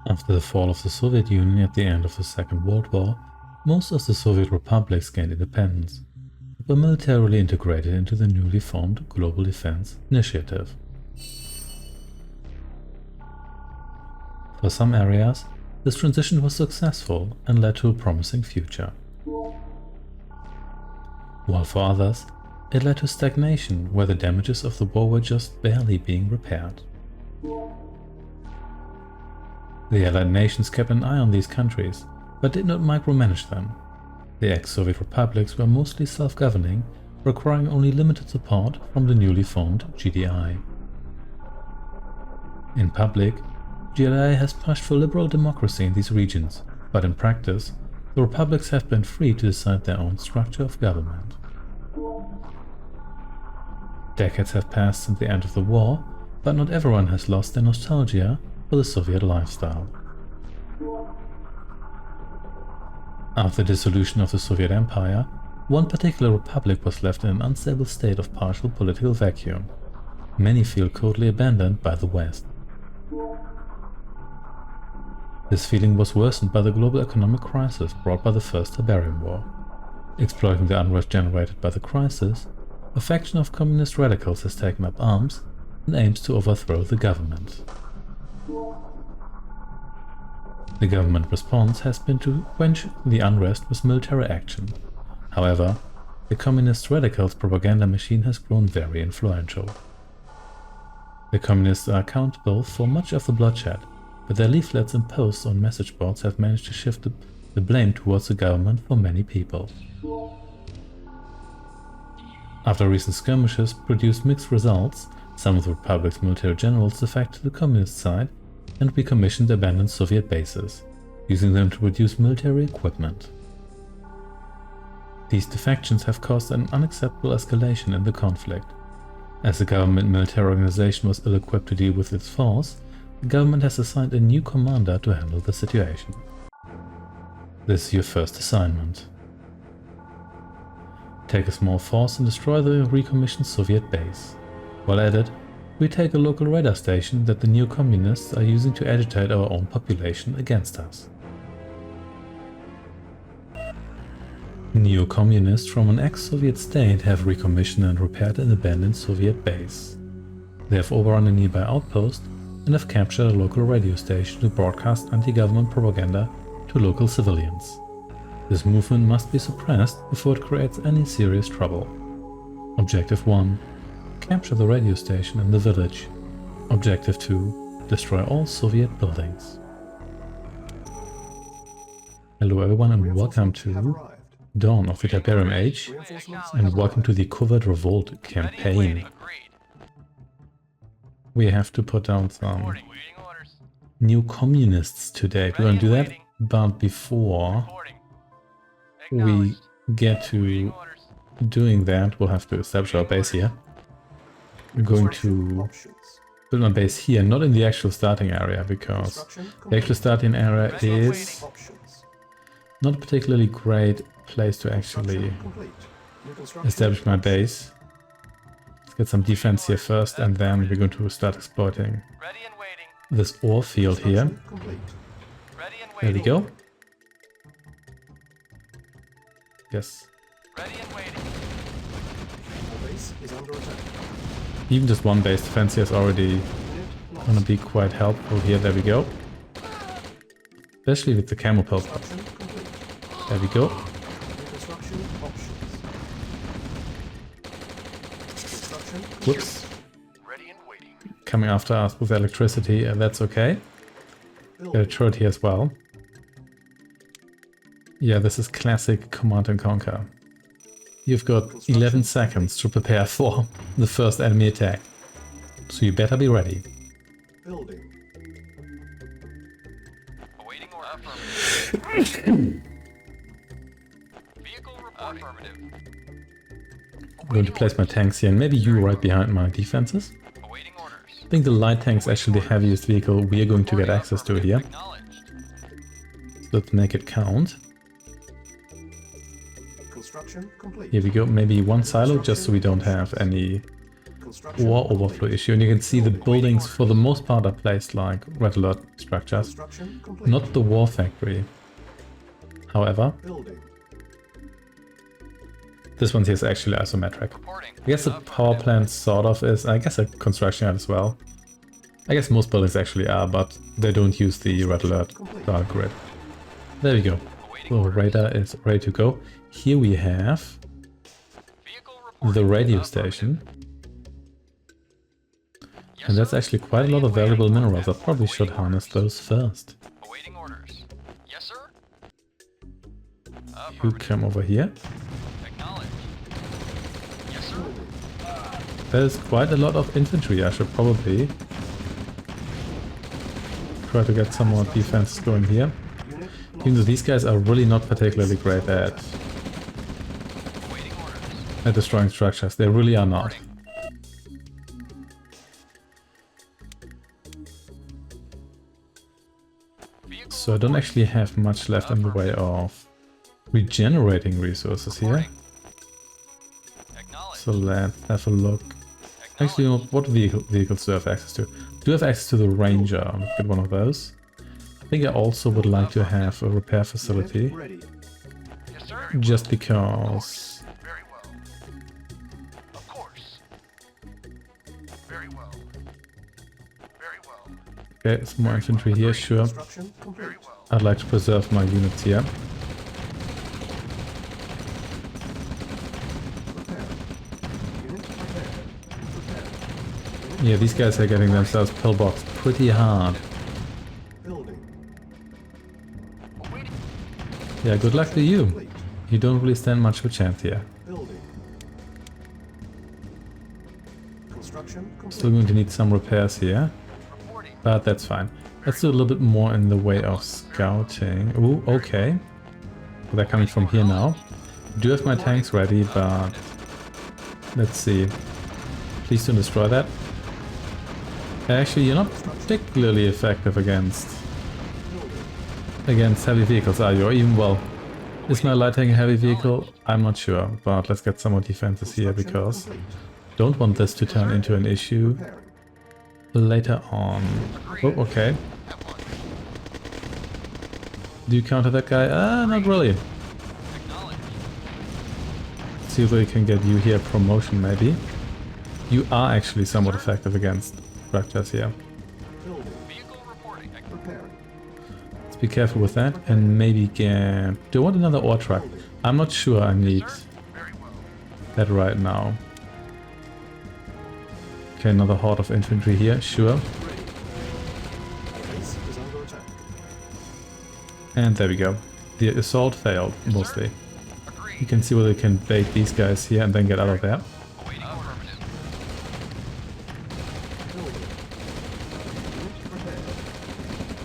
After the fall of the Soviet Union at the end of the Second World War, most of the Soviet republics gained independence, but were militarily integrated into the newly formed Global Defense Initiative. For some areas, this transition was successful and led to a promising future, while for others, it led to stagnation where the damages of the war were just barely being repaired. The Allied nations kept an eye on these countries, but did not micromanage them. The ex-Soviet republics were mostly self-governing, requiring only limited support from the newly formed GDI. In public, GDI has pushed for liberal democracy in these regions, but in practice, the republics have been free to decide their own structure of government. Decades have passed since the end of the war, but not everyone has lost their nostalgia for the Soviet lifestyle. After the dissolution of the Soviet Empire, one particular republic was left in an unstable state of partial political vacuum. Many feel coldly abandoned by the West. This feeling was worsened by the global economic crisis brought by the First Tiberium War. Exploiting the unrest generated by the crisis, a faction of communist radicals has taken up arms and aims to overthrow the government. The government response has been to quench the unrest with military action. However, the communist radicals' propaganda machine has grown very influential. The communists are accountable for much of the bloodshed, but their leaflets and posts on message boards have managed to shift the blame towards the government for many people. After recent skirmishes produced mixed results, some of the Republic's military generals defected to the communist side and recommissioned abandoned Soviet bases, using them to produce military equipment. These defections have caused an unacceptable escalation in the conflict. As the government military organization was ill-equipped to deal with its force, the government has assigned a new commander to handle the situation. This is your first assignment. Take a small force and destroy the recommissioned Soviet base. While at it, we take a local radar station that the neo-communists are using to agitate our own population against us. Neo-communists from an ex-Soviet state have recommissioned and repaired an abandoned Soviet base. They have overrun a nearby outpost and have captured a local radio station to broadcast anti-government propaganda to local civilians. This movement must be suppressed before it creates any serious trouble. Objective 1. Capture the radio station in the village. Objective 2. Destroy all Soviet buildings. Hello everyone and welcome to Dawn of the Tiberium Age, and welcome to the Covert Revolt campaign. We have to put down some new communists today. We're going to do that, but before we get to doing that, we'll have to establish our base here. We're going to build my base here, not in the actual starting area, because the actual starting area is not a particularly great place to actually establish my base. Let's get some defense here first, and then we're going to start exploiting this ore field here. There we go. Yes. Even just one base defense here is already gonna be quite helpful here. There we go. Especially with the camo pulse. There we go. Whoops. Coming after us with electricity, that's okay. Got a turret here as well. Yeah, this is classic Command and Conquer. You've got 11 seconds to prepare for the first enemy attack, so you better be ready. I'm going to place my tanks here, and maybe you right behind my defenses. I think the light tank is actually the heaviest vehicle we are going to get access to here. So let's make it count. Here we go, maybe one silo just so we don't have any ore overflow issue, and you can see the buildings for the most part are placed like red alert structures, not the war factory. However, this one here is actually isometric. I guess the power plant sort of is, I guess a construction yard as well. I guess most buildings actually are, but they don't use the red alert grid. There we go. So radar is ready to go. Here we have the radio station. And that's actually quite a lot of valuable minerals. I probably should harness those first. You come over here. There's quite a lot of infantry. I should probably try to get some more defense going here. Even though these guys are really not particularly great at destroying structures. They really are not. So I don't actually have much left in the way of regenerating resources here. So let's have a look. Actually, what vehicles do I have access to? Do I have access to the Ranger? I'll get one of those. I think I also would like to have a repair facility. Just because... Okay, some more infantry here, sure. I'd like to preserve my units here. Yeah, these guys are getting themselves pillboxed pretty hard. Yeah, good luck to you. You don't really stand much of a chance here. Still going to need some repairs here. But that's fine. Let's do a little bit more in the way of scouting. Ooh, okay. So they're coming from here now. I do have my tanks ready, but... let's see. Please don't destroy that. Actually, you're not particularly effective against heavy vehicles, are you? Or even, well, is my light tank a heavy vehicle? I'm not sure, but let's get some more defenses here because don't want this to turn into an issue later on. Oh, okay. Do you counter that guy? Not really. Let's see if we can get you here a promotion, maybe. You are actually somewhat effective against structures here. Let's be careful with that and maybe get... do I want another ore truck? I'm not sure I need that right now. Okay, another horde of infantry here, sure. And there we go. The assault failed, mostly. You can see whether we can bait these guys here and then get out of there.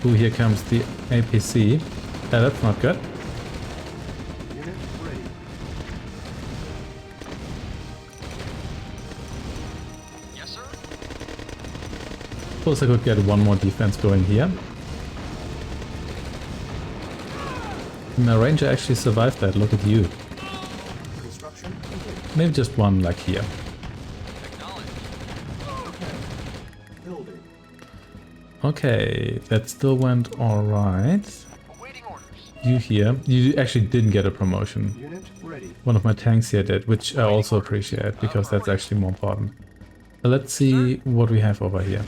Ooh, here comes the APC. That's not good. Suppose I could get one more defense going here. My ranger actually survived that, look at you. Maybe just one like here. Okay, that still went alright. You here, you actually didn't get a promotion. One of my tanks here did, which I also appreciate because that's actually more important. Let's see what we have over here.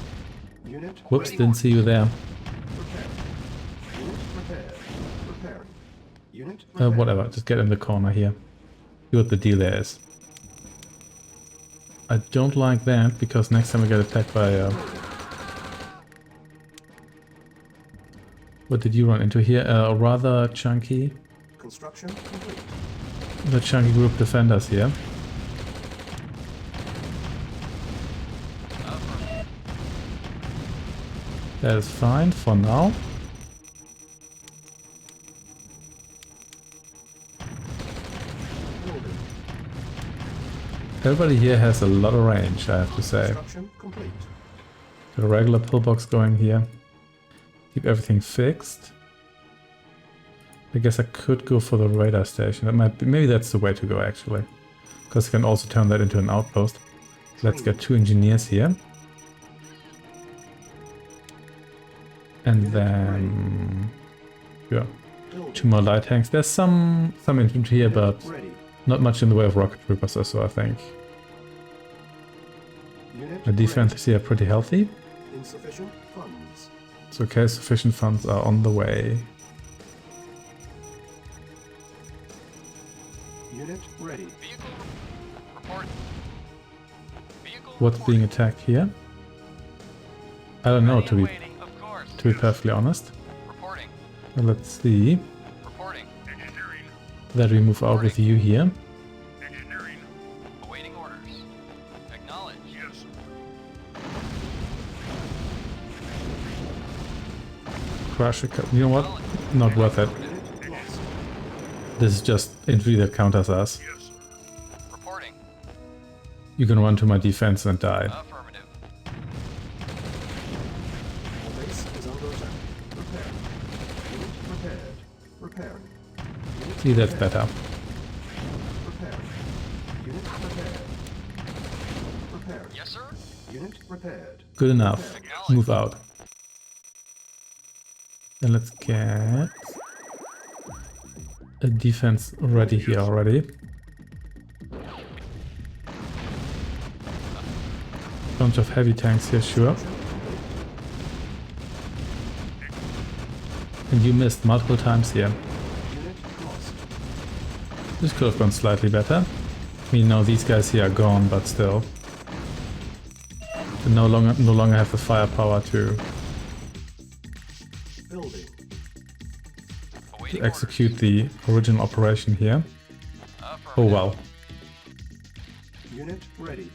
Whoops, didn't see you there. Whatever, just get in the corner here. See what the deal there is. I don't like that because next time I get attacked by what did you run into here? A rather chunky... construction complete. The chunky group defenders here. That is fine for now. Everybody here has a lot of range, I have to say. Got a regular pillbox going here. Keep everything fixed. I guess I could go for the radar station. That might be, maybe that's the way to go actually. Because I can also turn that into an outpost. Let's get 2 engineers here. And then... yeah, 2 more light tanks. There's some infantry here, but not much in the way of rocket troopers or so, I think. The defenses here are pretty healthy. Insufficient funds. It's okay, sufficient funds are on the way. Unit ready. Vehicle report. Vehicle What's being attacked here? I don't know, to be perfectly honest. reporting. But let's see Reporting. Engineering. that we move out with you here. Engineering. Awaiting orders. Acknowledge. Yes. Crush it. You know what? Not worth it. This is just infantry that counters us. Yes. Reporting. You can run to my defense and die. Affirmative. Our base is under attack. Repair. Unit repaired. Repairing. Unit See, that's repaired. better. Repairing. Unit repaired. Repairing. Yes, sir. Unit repaired. Good enough. Move out. Then let's get a defense ready here already. Bunch of heavy tanks here, sure. And you missed multiple times here. Unit lost. This could have gone slightly better. I mean, now these guys here are gone, but still. They no longer have the firepower to Building. Awaiting execute the original operation here. orders. Oh well, Unit ready.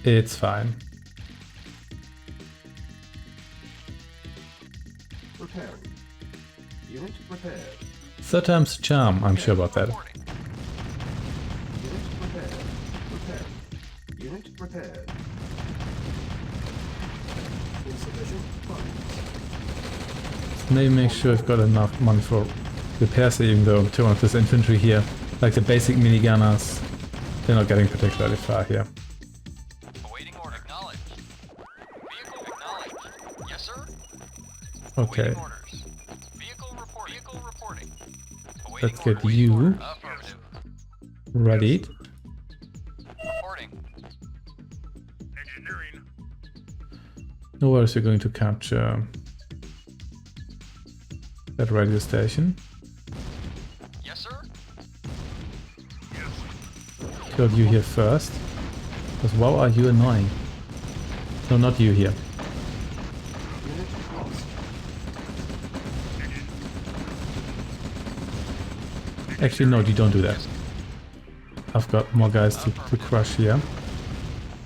it's fine. Repairing. Unit repaired. Third time's a charm, I'm sure about that. Reporting. Unit repaired. Repairing. Unit repaired. Insufficient funds. Maybe make sure I've got enough money for repairs, even though 200 this infantry here, like the basic minigunners, they're not getting particularly far here. Awaiting order. Acknowledge. Vehicle acknowledged. Yes, sir. Okay, Awaiting orders. Vehicle report. Vehicle reporting. Awaiting let's get orders. you Affirmative. ready. Reporting. Engineering. No worries, you're going to capture that radio station. Yes, sir. Kill you here first. Because wow, are you annoying. No, not you here. Unit lost. Actually, no, you don't do that. I've got more guys to crush here.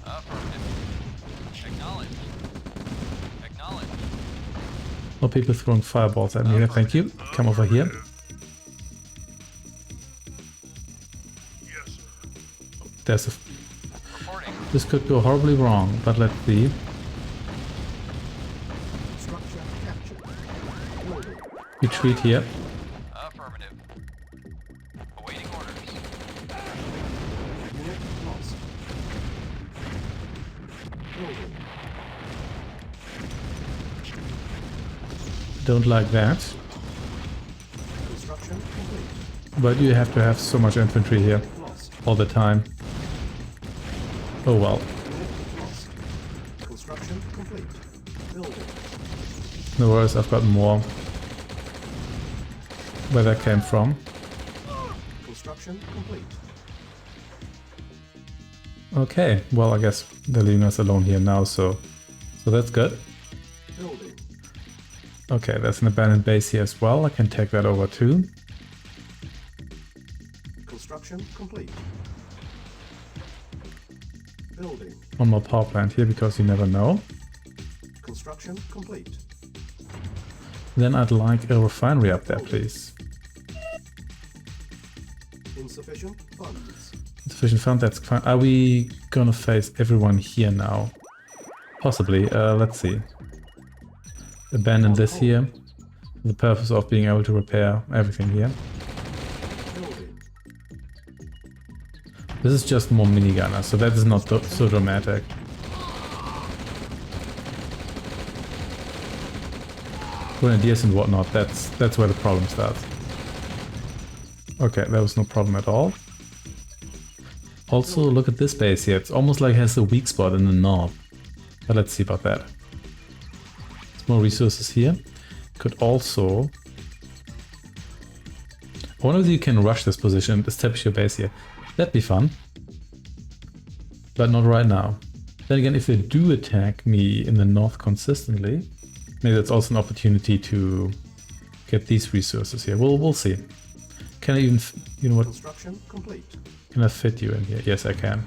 Affirmative. Acknowledge. Acknowledge. More people throwing fireballs at me here, thank you. Come over here. There's a... Reporting. This could go horribly wrong, but let's see. Structure captured. Building. Retreat here. Affirmative. Awaiting orders. Unit lost. Building. Don't like that. Construction complete. But you have to have so much infantry here Lost. all the time. Oh well. Unit lost. Construction complete. Building. No worries, I've got more. Where that came from. Construction complete. Okay, well I guess they're leaving us alone here now, so that's good. Building. Okay, there's an abandoned base here as well. I can take that over too. Construction complete. Building. One more power plant here because you never know. Construction complete. Then I'd like a refinery up there, please. Insufficient funds. Sufficient fund, that's fine. Are we gonna face everyone here now? Possibly. Let's see. Abandon this here. For the purpose of being able to repair everything here. Building. This is just more minigunners, so that is not so dramatic. Grenadiers and whatnot, that's where the problem starts. Okay, that was no problem at all. Also, look at this base here. It's almost like it has a weak spot in the north. But let's see about that. There's more resources here. Could also... I wonder if you can rush this position and establish your base here. That'd be fun. But not right now. Then again, if they do attack me in the north consistently, maybe that's also an opportunity to get these resources here. We'll see. Can I even... you know what? Construction complete. Can I fit you in here? Yes, I can.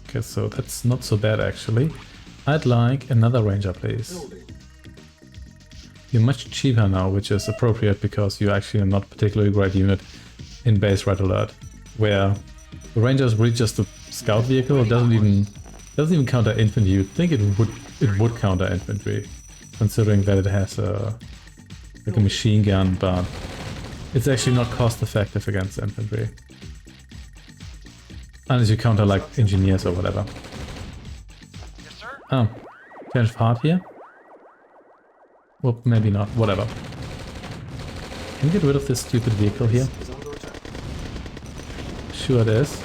Okay, so that's not so bad actually. I'd like another ranger, please. Building. You're much cheaper now, which is appropriate because you're actually not a particularly great unit in base Red Alert, where the ranger is really just a scout vehicle. It doesn't even counter infantry. You'd think it would counter infantry, considering that it has like a machine gun, but it's actually not cost effective against infantry. Unless you counter like engineers or whatever. Yes, sir. Oh, change of heart here? Well, maybe not, whatever. Can you get rid of this stupid vehicle here? Is under attack. Sure it is.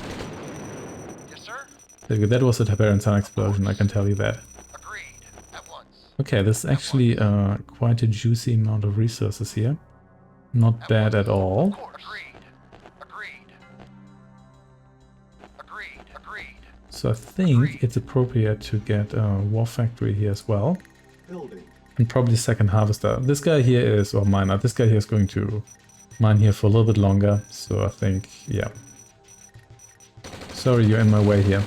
Yes, sir. That was a Tiberian Sun explosion, I can tell you that. Agreed. At once. Okay, this is actually quite a juicy amount of resources here. Not bad at all. Of course. Agreed. Agreed. So I think it's appropriate to get a war factory here as well. Building. And probably second harvester. This guy here is, or miner, this guy here is going to mine here for a little bit longer. So I think, yeah. Sorry, you're in my way here.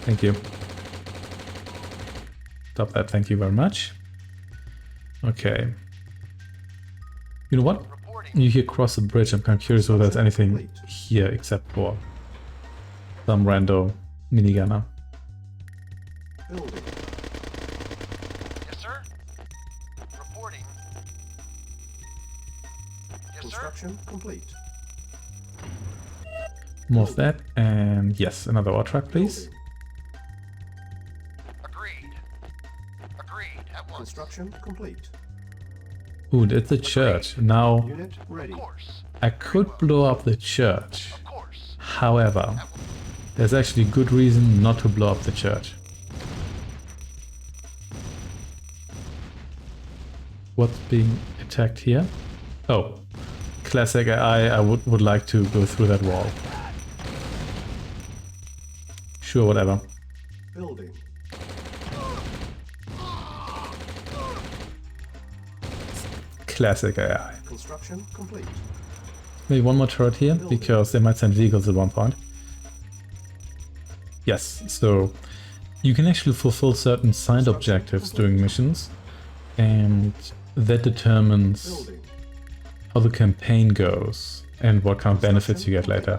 Thank you. Stop that, thank you very much. Okay. You know what? Reporting. You here cross the bridge. I'm kind of curious whether there's anything here except for some rando minigunner. Building. Yes, sir. Reporting. Yes, sir. Construction complete. More of that, and yes, another ore truck, please. Building. Agreed. At once. Construction complete. Ooh, it's a church. Now, Unit ready. Of course. I could blow up the church. Of course. However, there's actually good reason not to blow up the church. What's being attacked here? Oh, classic AI. I would like to go through that wall. Sure, whatever. Building. Classic AI. Construction complete. Maybe one more turret here, because they might send vehicles at one point. Yes, so you can actually fulfill certain side objectives during missions, and that determines Building. how the campaign goes and what kind of benefits you get later.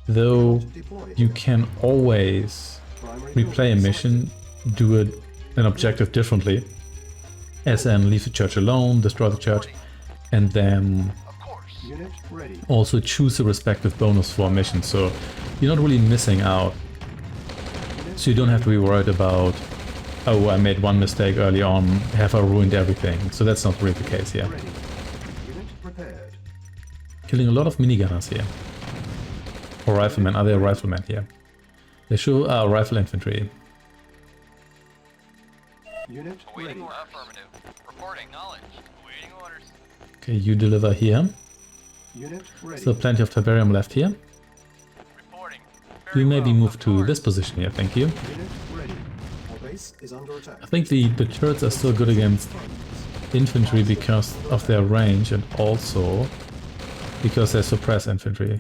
Though Deployed. you can always Primary replay a building mission, do an objective differently, as in leave the church alone, destroy the church, and then Of course. selected. Unit ready. also choose a respective bonus for a mission, so you're not really missing out. So you don't have to be worried about, oh, I made one mistake early on, have I ruined everything? So that's not really the case here. Ready. Unit prepared. Killing a lot of minigunners here. Or riflemen. Are there riflemen here? They sure are rifle infantry. Unit Awaiting ready. orders. Affirmative. Reporting knowledge. Awaiting orders. Okay, you deliver here. Unit ready. Still plenty of Tiberium left here. Reporting. We Very maybe well. move Of to course. this position here, thank you. Unit ready. Our base is under attack. I think the turrets are still good against infantry because of their range and also because they suppress infantry.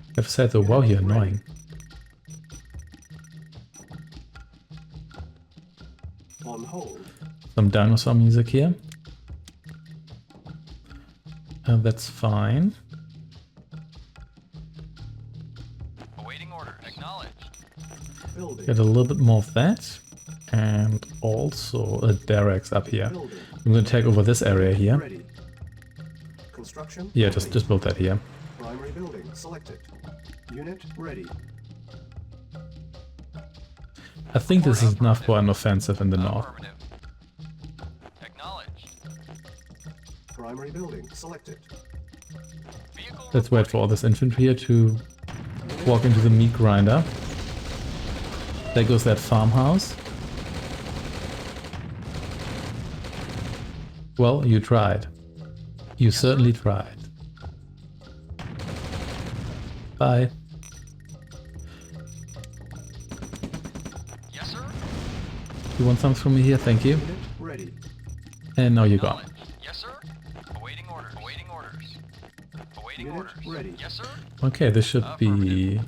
I have to say though, wow, you're annoying. On hold. Some dinosaur music here. That's fine. Awaiting order. Acknowledged. Building. Get a little bit more of that. And also a barracks up here. Building. I'm gonna take over this area here. Ready. Construction. Yeah, complete. just build that here. Primary building selected. Unit ready. I think this is enough for an offensive in the north. Affirmative. Acknowledged. Primary building selected. Vehicle Let's wait for all this infantry here to walk into the meat grinder. There goes that farmhouse. Well, you tried. You certainly tried. Bye. Yes, sir. You want something from me here? Thank you. Unit ready. And now you're gone. Acknowledged. Yes, sir. Awaiting orders. Awaiting orders. Awaiting Unit orders. ready. Yes, sir. Okay, this should be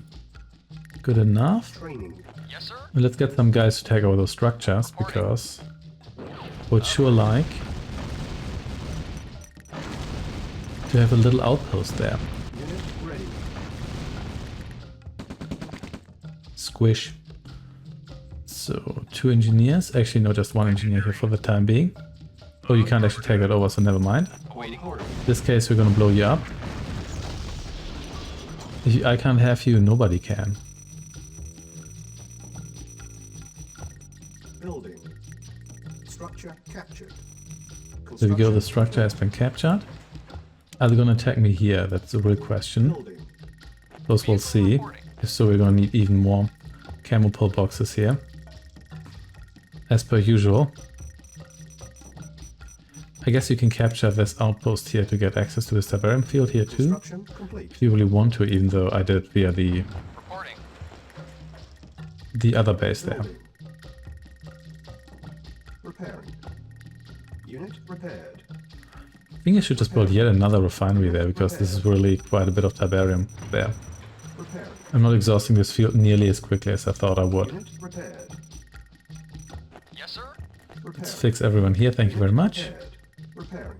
good enough. Training. Yes, sir. And let's get some guys to take over those structures, because would sure like to have a little outpost there. Unit ready. Squish. So, 2 engineers. Actually, no, just 1 engineer here for the time being. Oh, you can't actually take it over, so never mind. Awaiting On orders. hold. In this case, we're gonna blow you up. If I can't have you, nobody can. Building. Structure captured. There we go, the Construction structure has been captured. Are they gonna attack me here? That's a real question. Building. Those we'll see. If so, we're gonna need even more camo pull boxes here. As per usual. I guess you can capture this outpost here to get access to the Tiberium field here too. Construction complete. If you really want to, even though I did it via Reporting. the other base there. Building. Repairing. Unit repaired. I think I should just build yet another refinery there, because this is really quite a bit of Tiberium there. Repairing. I'm not exhausting this field nearly as quickly as I thought I would. Unit repaired. Yes, sir. Let's fix everyone here, thank you very much. Repaired. Repairing.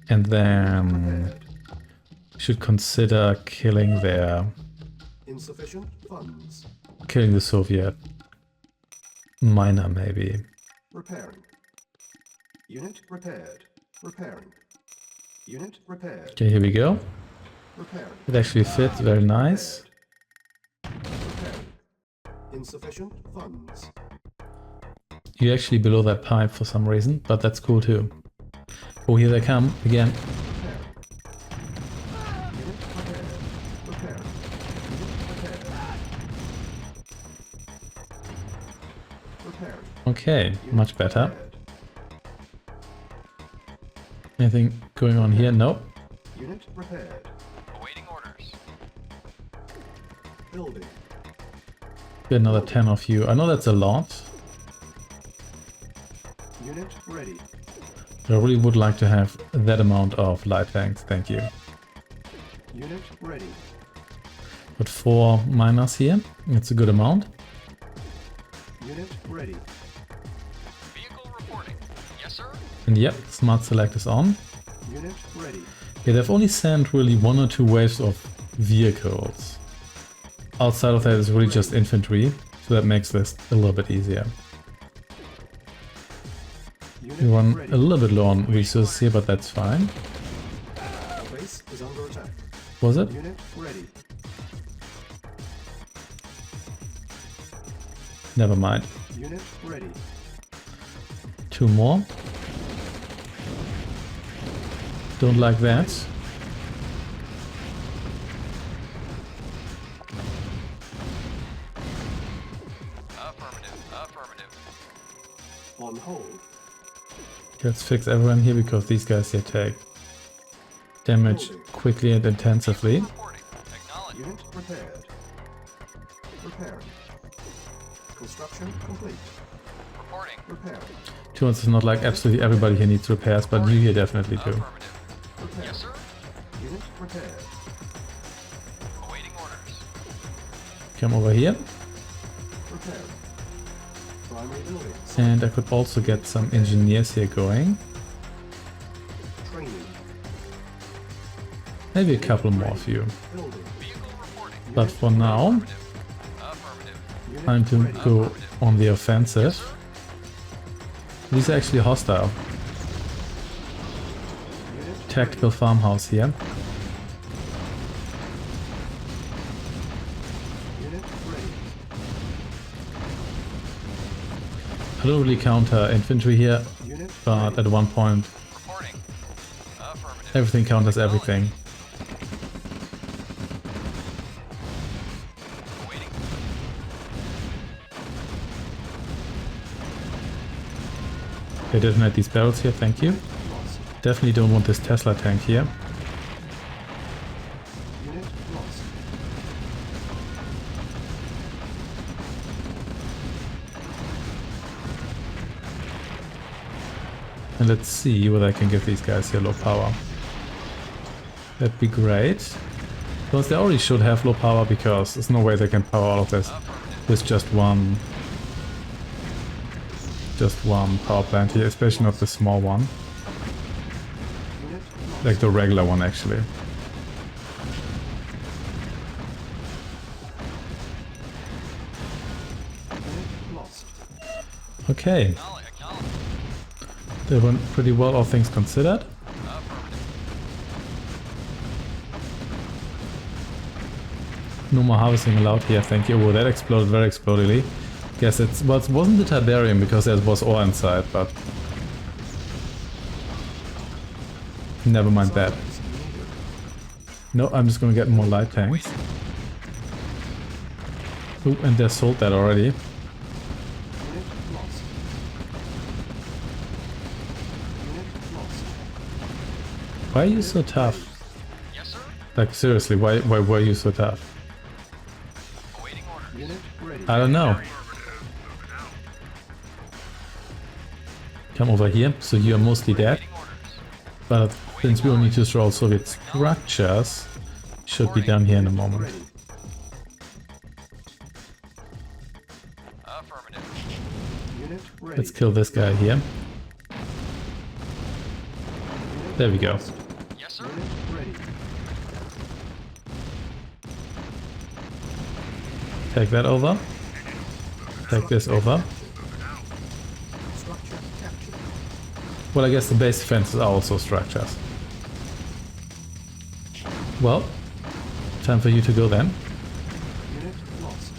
And then Repaired. should consider killing Insufficient funds. the Soviet miner maybe. Repairing. Unit repaired. Repairing. Unit repaired. Okay, here we go. Repairing. It actually fits, very nice. Repairing. Insufficient funds. You're actually below that pipe for some reason, but that's cool too. Oh, here they come again. Repairing. Unit repaired. Repairing. Unit repaired. Repairing. Okay, Unit much better. repaired. Anything going on here? Nope. Unit repaired. Awaiting orders. Building. Get another 10 of you. I know that's a lot, Unit ready. but I really would like to have that amount of light tanks, thank you. Unit ready. But 4 miners here, it's a good amount. Unit ready. Vehicle reporting. Yes, sir. And yep, smart select is on. Unit ready. Yeah, they've only sent really 1 or 2 waves of vehicles. Outside of that is really just infantry, so that makes this a little bit easier. Unit We run ready. a little bit low on resources here, but that's fine. The base is under attack. Was it? Unit ready. Never mind. Unit ready. 2 more. Don't like that. Affirmative. Affirmative. On hold. Let's fix everyone here, because these guys here take damage quickly and intensively. Reporting. Acknowledged. Unit repaired. Repairing. Construction complete. Reporting. Repairing. To us, it's not like absolutely everybody here needs repairs, but you here definitely do. Affirmative. Repairing. Yes, sir. Unit repaired. Awaiting orders. Come over here. Repairing. Primary building. And I could also get some engineers here going. Training. Maybe a couple more of you. Building. Vehicle reporting. But for now, Affirmative. Unit time to ready. go on the offensive. These are actually hostile. Tactical farmhouse here. Unit ready. I don't really counter infantry here, Unit but at one point Reporting. Affirmative. everything counters everything. Waiting. They detonate these barrels here, thank you. lost. Definitely don't want this Tesla tank here. Unit lost. And let's see whether I can give these guys here low power. That'd be great. Because they already should have low power, because there's no way they can power all of this with just one power plant here, especially not the small one. Unit lost. Like the regular one actually. Unit lost. Okay, Acknowledge. Acknowledge. they went pretty well, all things considered. Affirmative. No more harvesting allowed here, thank you. Oh, that exploded very explodingly. Guess it's, well, it wasn't the Tiberium because there was ore inside, but never mind that. Supplies needed. No, I'm just gonna get more light tanks. Oh, and they sold that already. Unit lost. Unit lost. Why are you so tough? Yes, sir. Like seriously, why were you so tough? Awaiting orders. Unit ready. I don't know. Come over here, so you are mostly dead. Awaiting orders. But since we only need to destroy all Soviet structures, should be done here in a moment. Ready. Affirmative. Unit ready. Let's kill this guy here. There we go. Yes, sir. Unit ready. Take that over. Take this over. Structure captured. Well, I guess the base defenses are also structures. Well, time for you to go then. Unit lost.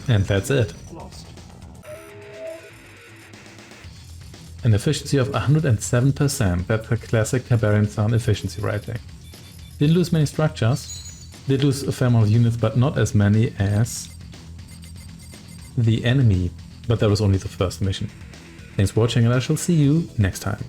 And that's it. Lost. An efficiency of 107%. That's a classic Tiberian Sun efficiency rating. Didn't lose many structures. Did lose a fair amount of units, but not as many as the enemy. But that was only the first mission. Thanks for watching, and I shall see you next time.